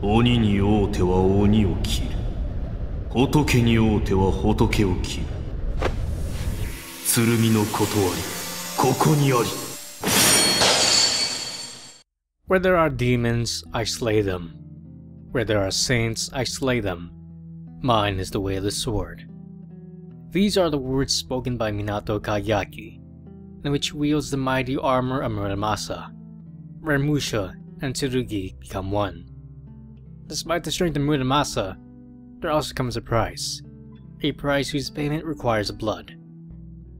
鬼に会うては鬼を斬る。仏に会うては仏を斬る。剣のことあり、ここにあり。Where there are demons, I slay them. Where there are saints, I slay them. Mine is the way of the sword. These are the words spoken by Minato Kageyaki, in which he wields the mighty armor of Muramasa, where Musha and Tsurugi become one. Despite the strength of Muramasa, there also comes a price whose payment requires blood.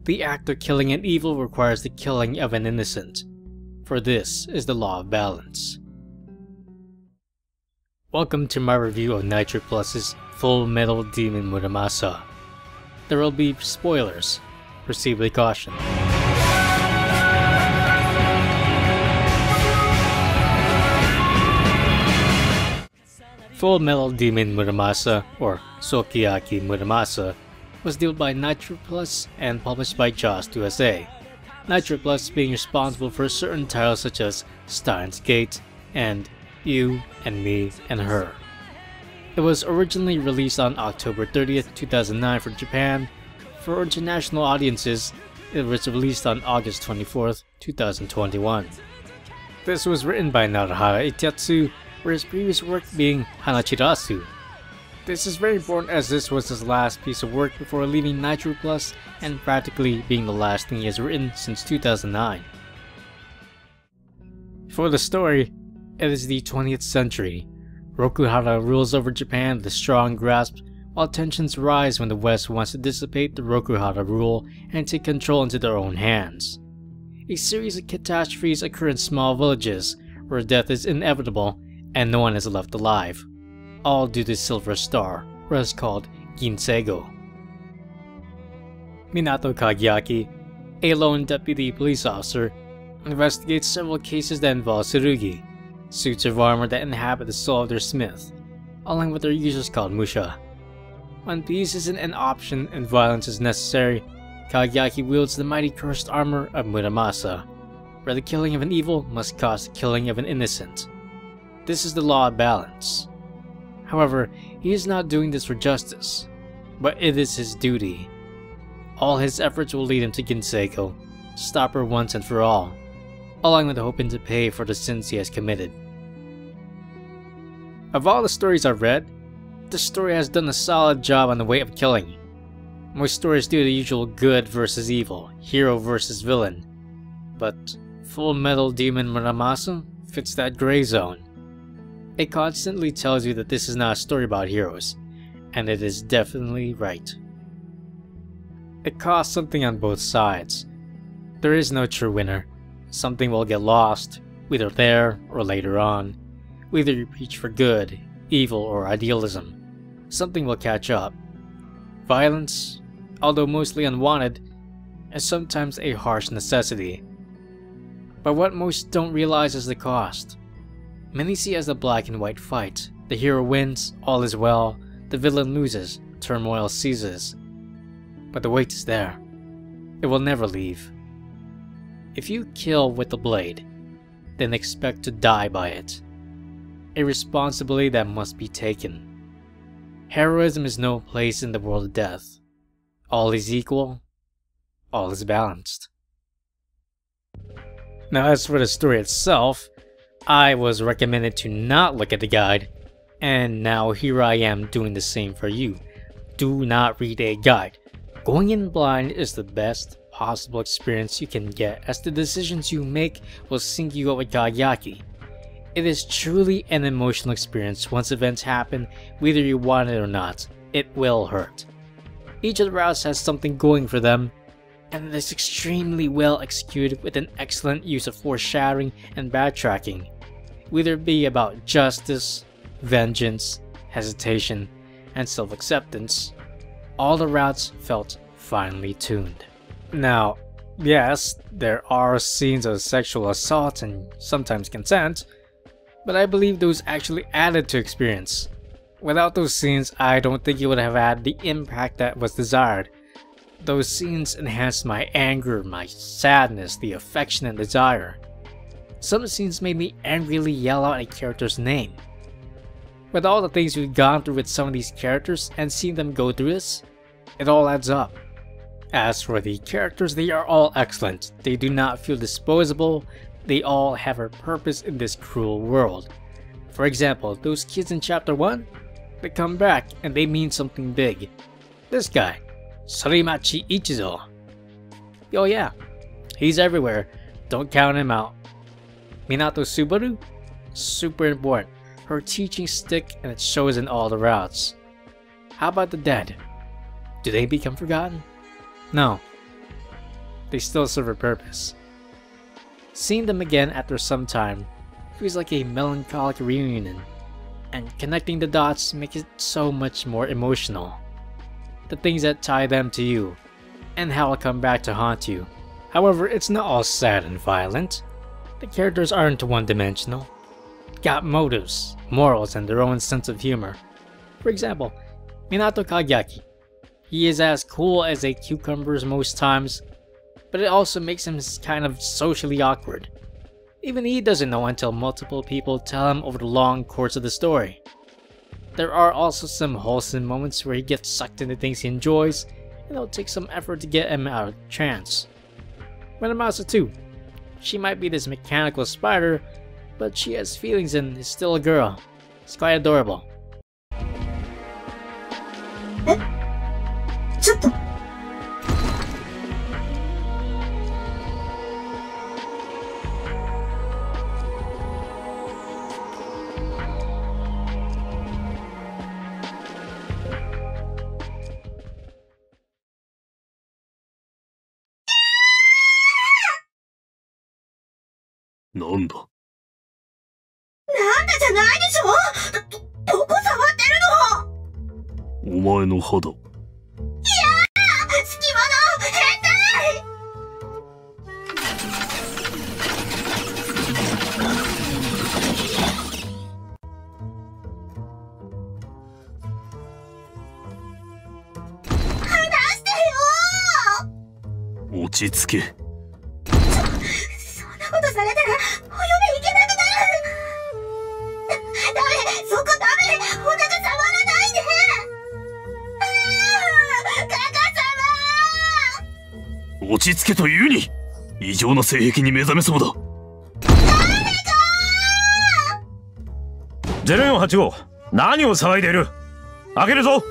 The act of killing an evil requires the killing of an innocent, for this is the law of balance. Welcome to my review of Nitroplus's Full Metal Daemon Muramasa. There will be spoilers, proceed with caution. Full Metal Daemon Muramasa, or Souki Akki Muramasa, was developed by Nitroplus and published by Just USA. Nitroplus being responsible for certain titles such as Steins Gate and You and Me and Her. It was originally released on October 30th, 2009 for Japan. For international audiences, it was released on August 24th, 2021. This was written by Narahara Itetsu, for his previous work being Hanachirasu. This is very important as this was his last piece of work before leaving Nitroplus and practically being the last thing he has written since 2009. For the story, it is the 20th century. Rokuhara rules over Japan with a strong grasp, while tensions rise when the West wants to dissipate the Rokuhara rule and take control into their own hands. A series of catastrophes occur in small villages, where death is inevitable and no one is left alive, all due to Silver Star, or as called Ginseigo. Minato Kageyaki, a lone deputy police officer, investigates several cases that involve tsurugi, suits of armor that inhabit the soul of their smith, along with their users called Musha. When peace isn't an option and violence is necessary, Kageyaki wields the mighty cursed armor of Muramasa, where the killing of an evil must cost the killing of an innocent. This is the law of balance. However, he is not doing this for justice, but it is his duty. All his efforts will lead him to Ginseigo, stop her once and for all, along with hoping to pay for the sins he has committed. Of all the stories I've read, this story has done a solid job on the way of killing. Most stories do the usual good versus evil, hero versus villain, but Full Metal Daemon Muramasa fits that gray zone. It constantly tells you that this is not a story about heroes, and it is definitely right. It costs something on both sides. There is no true winner. Something will get lost, either there or later on. Whether you preach for good, evil, or idealism, something will catch up. Violence, although mostly unwanted, is sometimes a harsh necessity. But what most don't realize is the cost. Many see as a black and white fight. The hero wins, all is well, the villain loses, turmoil ceases. But the weight is there. It will never leave. If you kill with the blade, then expect to die by it. A responsibility that must be taken. Heroism is no place in the world of death. All is equal, all is balanced. Now as for the story itself, I was recommended to not look at the guide, and now here I am doing the same for you. Do not read a guide. Going in blind is the best possible experience you can get, as the decisions you make will sync you up with Kageyaki. It is truly an emotional experience once events happen, whether you want it or not. It will hurt. Each of the routes has something going for them, and it is extremely well executed with an excellent use of foreshadowing and backtracking. Whether it be about justice, vengeance, hesitation, and self-acceptance, all the routes felt finely tuned. Now, yes, there are scenes of sexual assault and sometimes consent, but I believe those actually added to experience. Without those scenes, I don't think it would have had the impact that was desired. Those scenes enhanced my anger, my sadness, the affection and desire. Some scenes made me angrily yell out a character's name. With all the things we've gone through with some of these characters and seen them go through this, it all adds up. As for the characters, they are all excellent. They do not feel disposable. They all have a purpose in this cruel world. For example, those kids in chapter 1, they come back and they mean something big. This guy, Sorimachi Ichizo. Oh yeah, he's everywhere. Don't count him out. Minato Subaru? Super important. Her teachings stick and it shows in all the routes. How about the dead? Do they become forgotten? No. They still serve a purpose. Seeing them again after some time feels like a melancholic reunion, and connecting the dots makes it so much more emotional. The things that tie them to you, and how it'll come back to haunt you. However, it's not all sad and violent. The characters aren't one-dimensional. Got motives, morals, and their own sense of humor. For example, Minato Kageyaki. He is as cool as a cucumber most times, but it also makes him kind of socially awkward. Even he doesn't know until multiple people tell him over the long course of the story. There are also some wholesome moments where he gets sucked into things he enjoys, and it'll take some effort to get him out of trance. Muramasa too. She might be this mechanical spider, but she has feelings and is still a girl. It's quite adorable. ちょっと。なんだ。なんだじゃないでしょ。どこ触ってるの。お前の肌。隙間の変態。離してよ。落ち着け。そんなことされたらお嫁行けなくなる。ダメ、そこダメ。お腹触らないで。落ち着けというに、異常な性癖に目覚めそうだ。0485、何を騒いでいる。開けるぞ。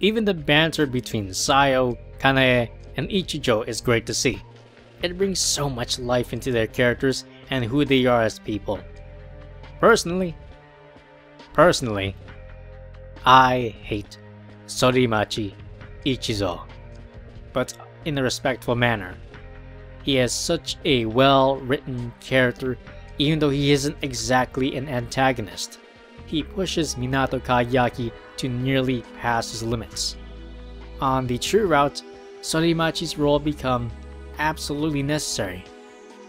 Even the banter between Sayo, Kanae, and Ichijo is great to see. It brings so much life into their characters and who they are as people. Personally, I hate Sorimachi Ichizo, but in a respectful manner. He has such a well-written character, even though he isn't exactly an antagonist. He pushes Minato Kageyaki to nearly past his limits. On the true route, Sorimachi's role became absolutely necessary.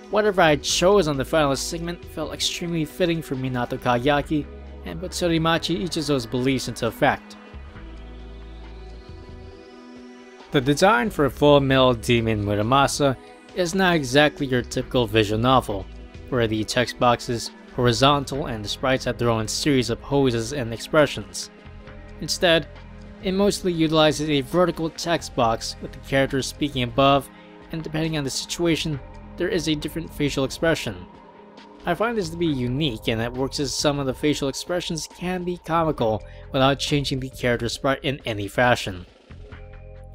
Whatever I chose on the final segment felt extremely fitting for Minato Kageyaki and put Sorimachi Ichizo's beliefs into effect. The design for a full Metal Daemon Muramasa is not exactly your typical visual novel, where the text box is horizontal and the sprites have their own series of poses and expressions. Instead, it mostly utilizes a vertical text box with the characters speaking above, and depending on the situation, there is a different facial expression. I find this to be unique, and it works as some of the facial expressions can be comical without changing the character sprite in any fashion.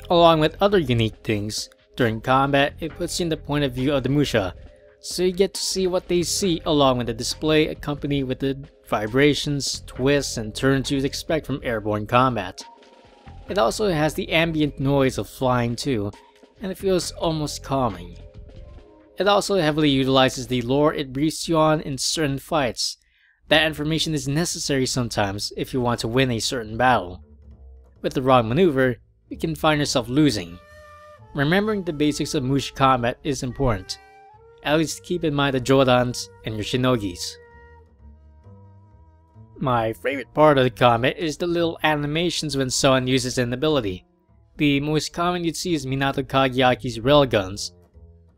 Along with other unique things, during combat it puts you in the point of view of the Musha, so you get to see what they see along with the display accompanied with the vibrations, twists, and turns you'd expect from airborne combat. It also has the ambient noise of flying too, and it feels almost calming. It also heavily utilizes the lore it briefs you on in certain fights. That information is necessary sometimes if you want to win a certain battle. With the wrong maneuver, you can find yourself losing. Remembering the basics of Musha combat is important. At least keep in mind the Jodans and your Shinogis. My favorite part of the combat is the little animations when someone uses an ability. The most common you'd see is Minato Kageyaki's railguns.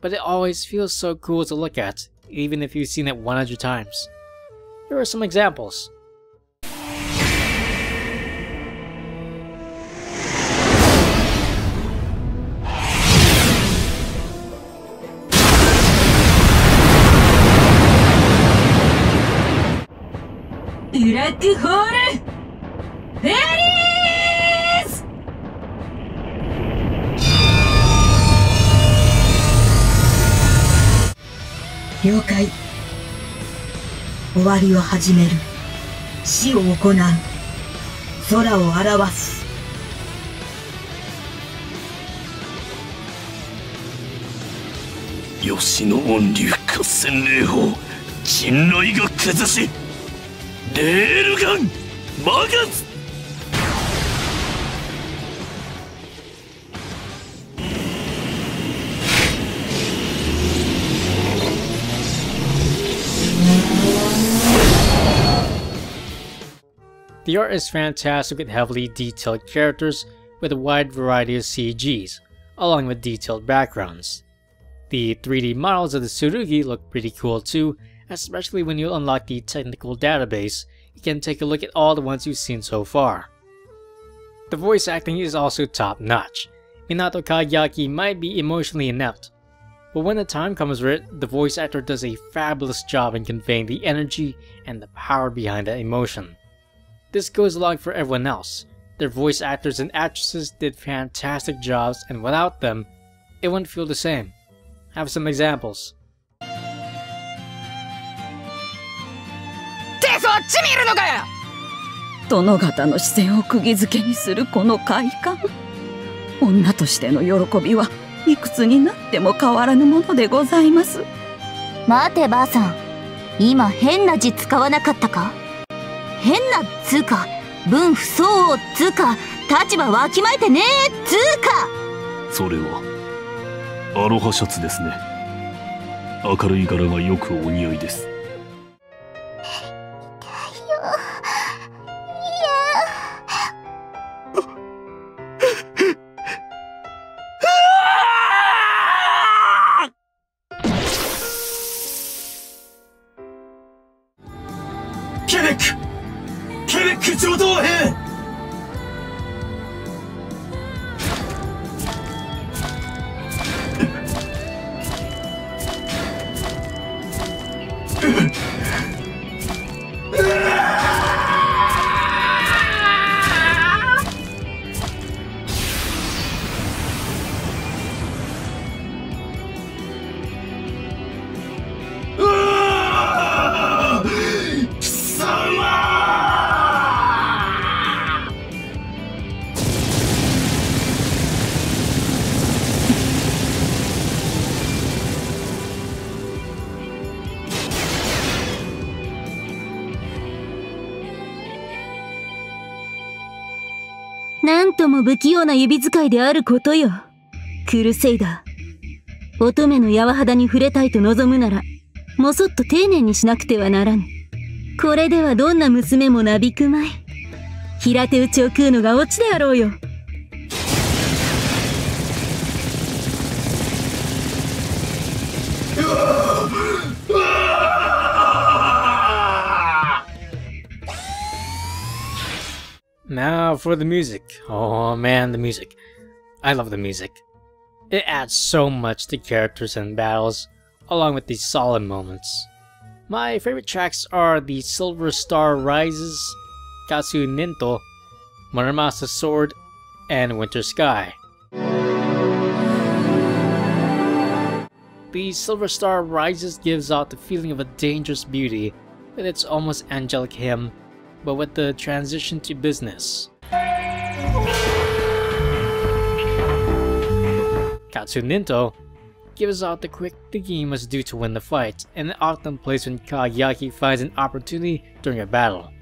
but it always feels so cool to look at, even if you've seen it 100 times. Here are some examples. Black Hole! Fairies! 了解。終わりを始める。死を行う。空を表す。吉野音流合戦霊砲陣雷が崩しレールガンマガズ。The art is fantastic with heavily detailed characters with a wide variety of CGs, along with detailed backgrounds. The 3D models of the Tsurugi look pretty cool too, especially when you unlock the technical database. You can take a look at all the ones you've seen so far. The voice acting is also top notch. Minato Kageyaki might be emotionally inept, but when the time comes for it, the voice actor does a fabulous job in conveying the energy and the power behind that emotion. This goes along for everyone else. Their voice actors and actresses did fantastic jobs, and without them, it wouldn't feel the same. Have some examples. そっち見るのかよ。殿方の視線を釘付けにするこの快感。女としての喜びはいくつになっても変わらぬものでございます。待てばあさん、今変な字使わなかったか？変なっつうか、分不相応っつうか、立場わきまえてねえっつうか。それはアロハシャツですね。明るい柄がよくお似合いです。ケベック上等兵。なんとも不器用な指使いであることよ。クルセイダー。乙女の柔肌に触れたいと望むなら、もそっと丁寧にしなくてはならぬ。これではどんな娘もなびくまい。平手打ちを食うのがオチであろうよ。Now for the music. Oh man, the music. I love the music. It adds so much to characters and battles, along with these solid moments. My favorite tracks are the Silver Star Rises, Katsu Ninto, Muramasa Sword, and Winter Sky. The Silver Star Rises gives out the feeling of a dangerous beauty with its almost angelic hymn, but with the transition to business. Katsu Ninto gives out the quick thinking you must do to win the fight, and it often plays when Kageyaki finds an opportunity during a battle.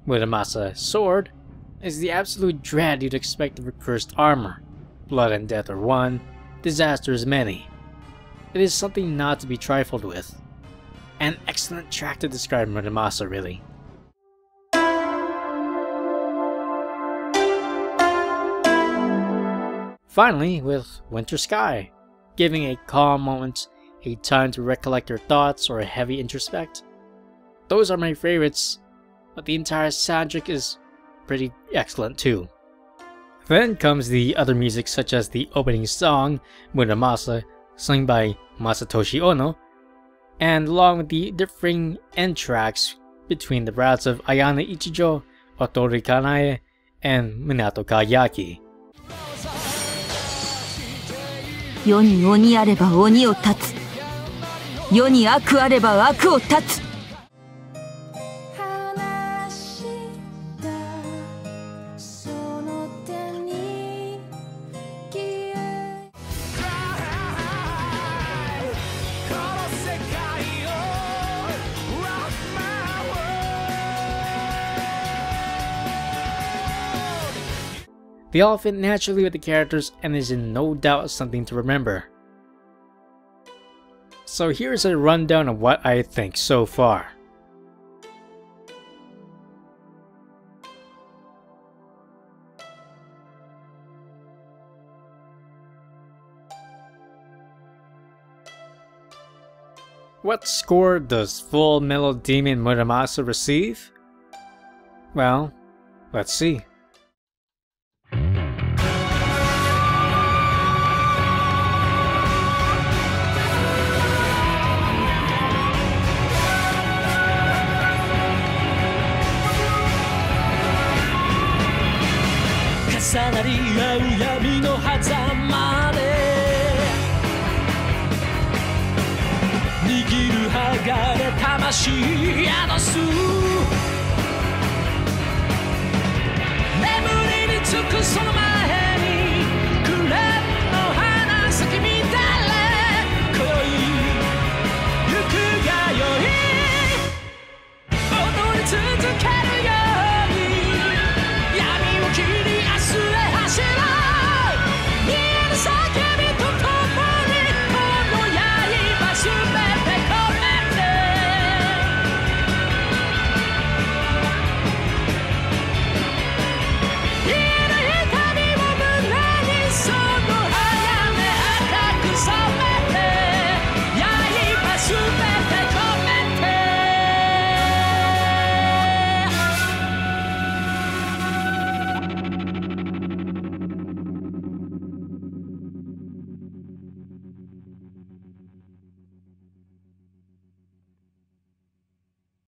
Muramasa Sword is the absolute dread you'd expect of a cursed armor. Blood and death are one, disaster is many. It is something not to be trifled with. An excellent track to describe Muramasa, really. Finally, with Winter Sky, giving a calm moment, a time to recollect your thoughts or a heavy introspect. Those are my favorites, but the entire soundtrack is pretty excellent too. Then comes the other music such as the opening song, Muramasa, sung by Masatoshi Ono, and along with the differing end tracks between the routes of Ayane Ichijo, Otori Kanae, and Minato Kageyaki. 世に鬼あれば鬼を断つ。世に悪あれば悪を断つ。They all fit naturally with the characters and is in no doubt something to remember. So here's a rundown of what I think so far. What score does full Metal Daemon Muramasa receive? Well, let's see.